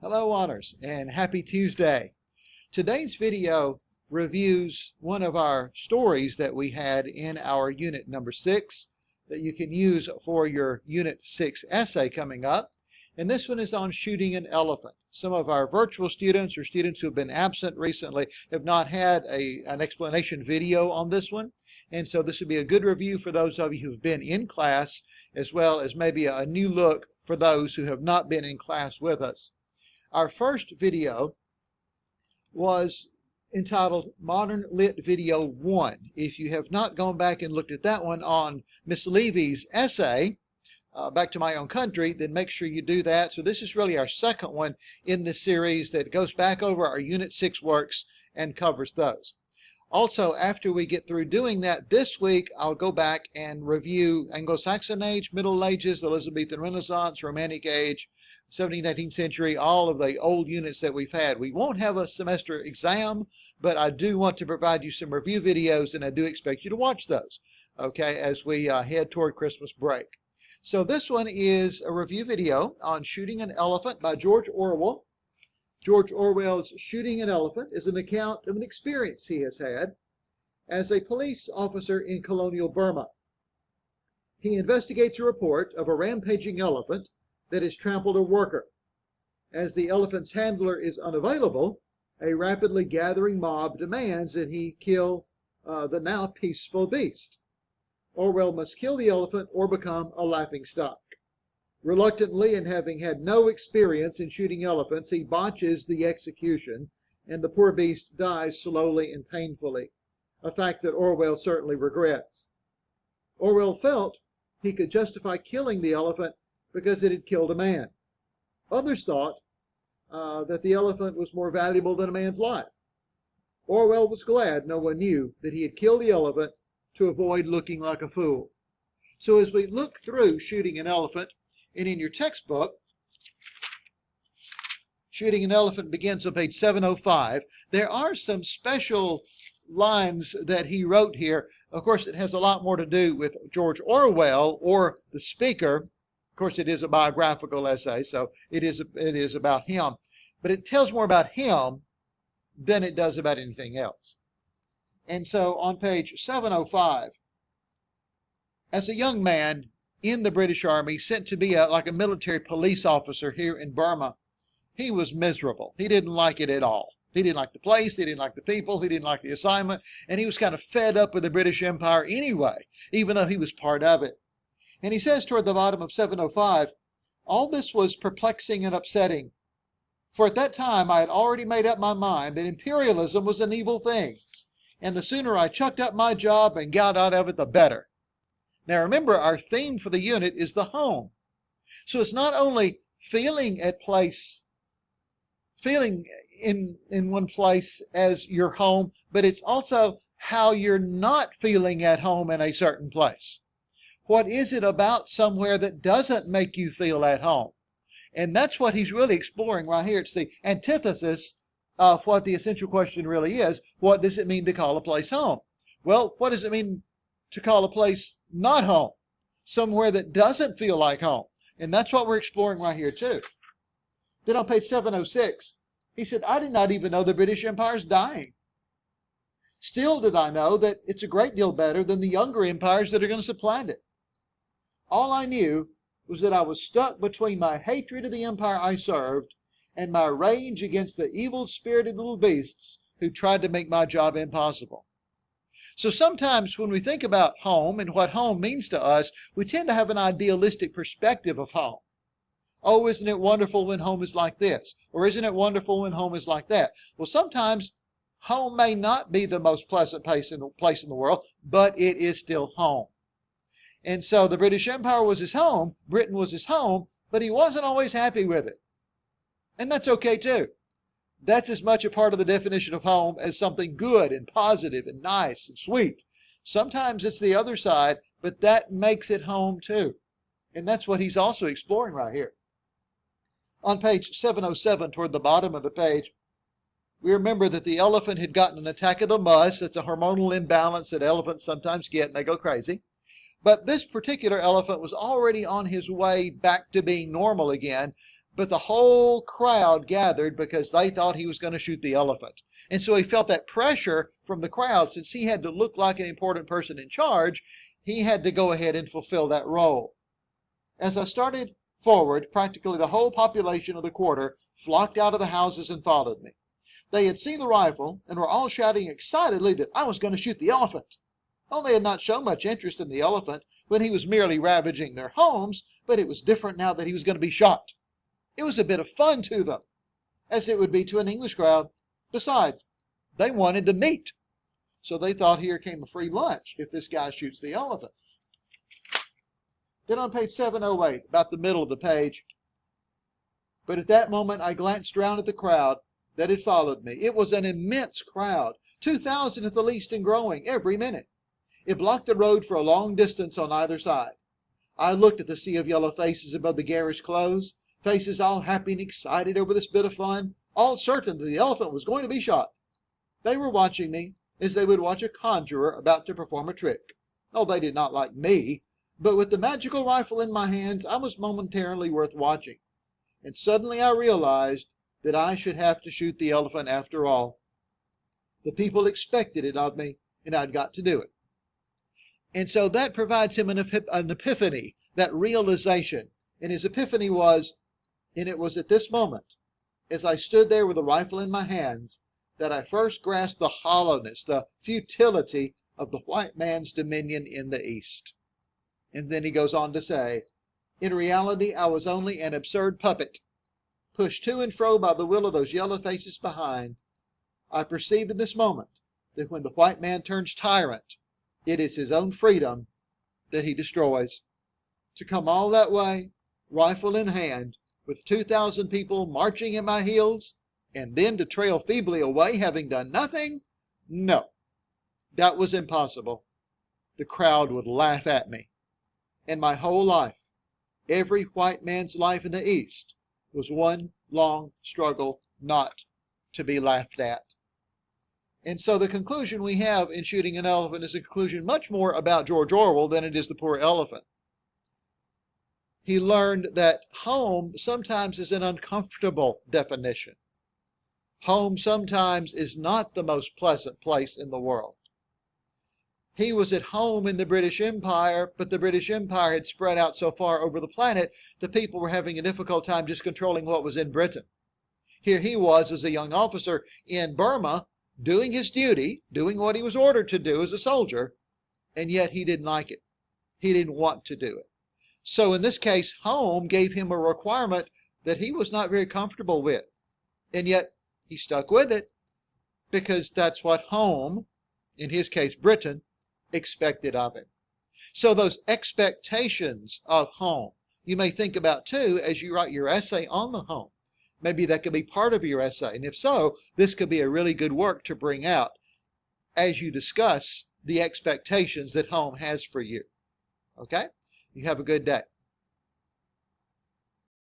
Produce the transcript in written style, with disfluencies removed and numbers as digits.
Hello, Honors, and happy Tuesday. Today's video reviews one of our stories that we had in our Unit number 6 that you can use for your Unit 6 essay coming up. And this one is on shooting an elephant. Some of our virtual students or students who have been absent recently have not had an explanation video on this one. And so this would be a good review for those of you who've been in class, as well as maybe a new look for those who have not been in class with us. Our first video was entitled Modern Lit Video 1. If you have not gone back and looked at that one on Miss Levy's essay, Back to My Own Country, then make sure you do that. So this is really our second one in this series that goes back over our Unit 6 works and covers those. Also, after we get through doing that this week, I'll go back and review Anglo-Saxon Age, Middle Ages, Elizabethan Renaissance, Romantic Age, 17th, 18th century, all of the old units that we've had. We won't have a semester exam, but I do want to provide you some review videos, and I do expect you to watch those, okay, as we head toward Christmas break. So this one is a review video on Shooting an Elephant by George Orwell. George Orwell's Shooting an Elephant is an account of an experience he has had as a police officer in colonial Burma. He investigates a report of a rampaging elephant that has trampled a worker. As the elephant's handler is unavailable, a rapidly gathering mob demands that he kill the now peaceful beast. Orwell must kill the elephant or become a laughingstock. Reluctantly, and having had no experience in shooting elephants, he botches the execution, and the poor beast dies slowly and painfully, a fact that Orwell certainly regrets. Orwell felt he could justify killing the elephant because it had killed a man. Others thought that the elephant was more valuable than a man's life. Orwell was glad no one knew that he had killed the elephant to avoid looking like a fool. So as we look through Shooting an Elephant, and in your textbook, Shooting an Elephant begins on page 705. There are some special lines that he wrote here. Of course, it has a lot more to do with George Orwell or the speaker. Of course, it is a biographical essay, so it is about him. But it tells more about him than it does about anything else. And so on page 705, as a young man in the British Army, sent to be like a military police officer here in Burma, he was miserable. He didn't like it at all. He didn't like the place, he didn't like the people, he didn't like the assignment, and he was kind of fed up with the British Empire anyway, even though he was part of it. And he says toward the bottom of 705, all this was perplexing and upsetting, for at that time I had already made up my mind that imperialism was an evil thing, and the sooner I chucked up my job and got out of it, the better. Now remember, our theme for the unit is the home. So it's not only feeling in one place as your home, but it's also how you're not feeling at home in a certain place. What is it about somewhere that doesn't make you feel at home? And that's what he's really exploring right here. It's the antithesis of what the essential question really is. What does it mean to call a place home? Well, what does it mean to call a place not home? Somewhere that doesn't feel like home. And that's what we're exploring right here too. Then on page 706, he said, I did not even know the British Empire is dying. Still did I know that it's a great deal better than the younger empires that are going to supplant it. All I knew was that I was stuck between my hatred of the empire I served and my rage against the evil-spirited little beasts who tried to make my job impossible. So sometimes when we think about home and what home means to us, we tend to have an idealistic perspective of home. Oh, isn't it wonderful when home is like this? Or isn't it wonderful when home is like that? Well, sometimes home may not be the most pleasant place in the world, but it is still home. And so the British Empire was his home, Britain was his home, but he wasn't always happy with it. And that's okay too. That's as much a part of the definition of home as something good and positive and nice and sweet. Sometimes it's the other side, but that makes it home too. And that's what he's also exploring right here. On page 707, toward the bottom of the page, we remember that the elephant had gotten an attack of the mus. It's a hormonal imbalance that elephants sometimes get, and they go crazy. But this particular elephant was already on his way back to being normal again, But the whole crowd gathered because they thought he was going to shoot the elephant. And so he felt that pressure from the crowd. Since he had to look like an important person in charge, he had to go ahead and fulfill that role. As I started forward, practically the whole population of the quarter flocked out of the houses and followed me. They had seen the rifle and were all shouting excitedly that I was going to shoot the elephant. Oh, they had not shown much interest in the elephant when he was merely ravaging their homes, but it was different now that he was going to be shot. It was a bit of fun to them, as it would be to an English crowd. Besides, they wanted the meat, so they thought here came a free lunch if this guy shoots the elephant. Then on page 708, about the middle of the page, but at that moment I glanced round at the crowd that had followed me. It was an immense crowd, 2,000 at the least and growing every minute. It blocked the road for a long distance on either side. I looked at the sea of yellow faces above the garish clothes, faces all happy and excited over this bit of fun, all certain that the elephant was going to be shot. They were watching me as they would watch a conjurer about to perform a trick. Oh, they did not like me, but with the magical rifle in my hands, I was momentarily worth watching. And suddenly I realized that I should have to shoot the elephant after all. The people expected it of me, and I'd got to do it. And so that provides him an epiphany, that realization. And his epiphany was, and it was at this moment, as I stood there with the rifle in my hands, that I first grasped the hollowness, the futility of the white man's dominion in the East. And then he goes on to say, in reality, I was only an absurd puppet, pushed to and fro by the will of those yellow faces behind. I perceived in this moment that when the white man turns tyrant, it is his own freedom that he destroys. To come all that way, rifle in hand, with 2,000 people marching at my heels, and then to trail feebly away having done nothing? No, that was impossible. The crowd would laugh at me. And my whole life, every white man's life in the East, was one long struggle not to be laughed at. And so the conclusion we have in shooting an elephant is a conclusion much more about George Orwell than it is the poor elephant. He learned that home sometimes is an uncomfortable definition. Home sometimes is not the most pleasant place in the world. He was at home in the British Empire, but the British Empire had spread out so far over the planet that people were having a difficult time just controlling what was in Britain. Here he was as a young officer in Burma, doing his duty, doing what he was ordered to do as a soldier, and yet he didn't like it. He didn't want to do it. So in this case, home gave him a requirement that he was not very comfortable with. And yet he stuck with it because that's what home, in his case Britain, expected of him. So those expectations of home, you may think about too as you write your essay on the home. Maybe that could be part of your essay. And if so, this could be a really good work to bring out as you discuss the expectations that home has for you. Okay? You have a good day.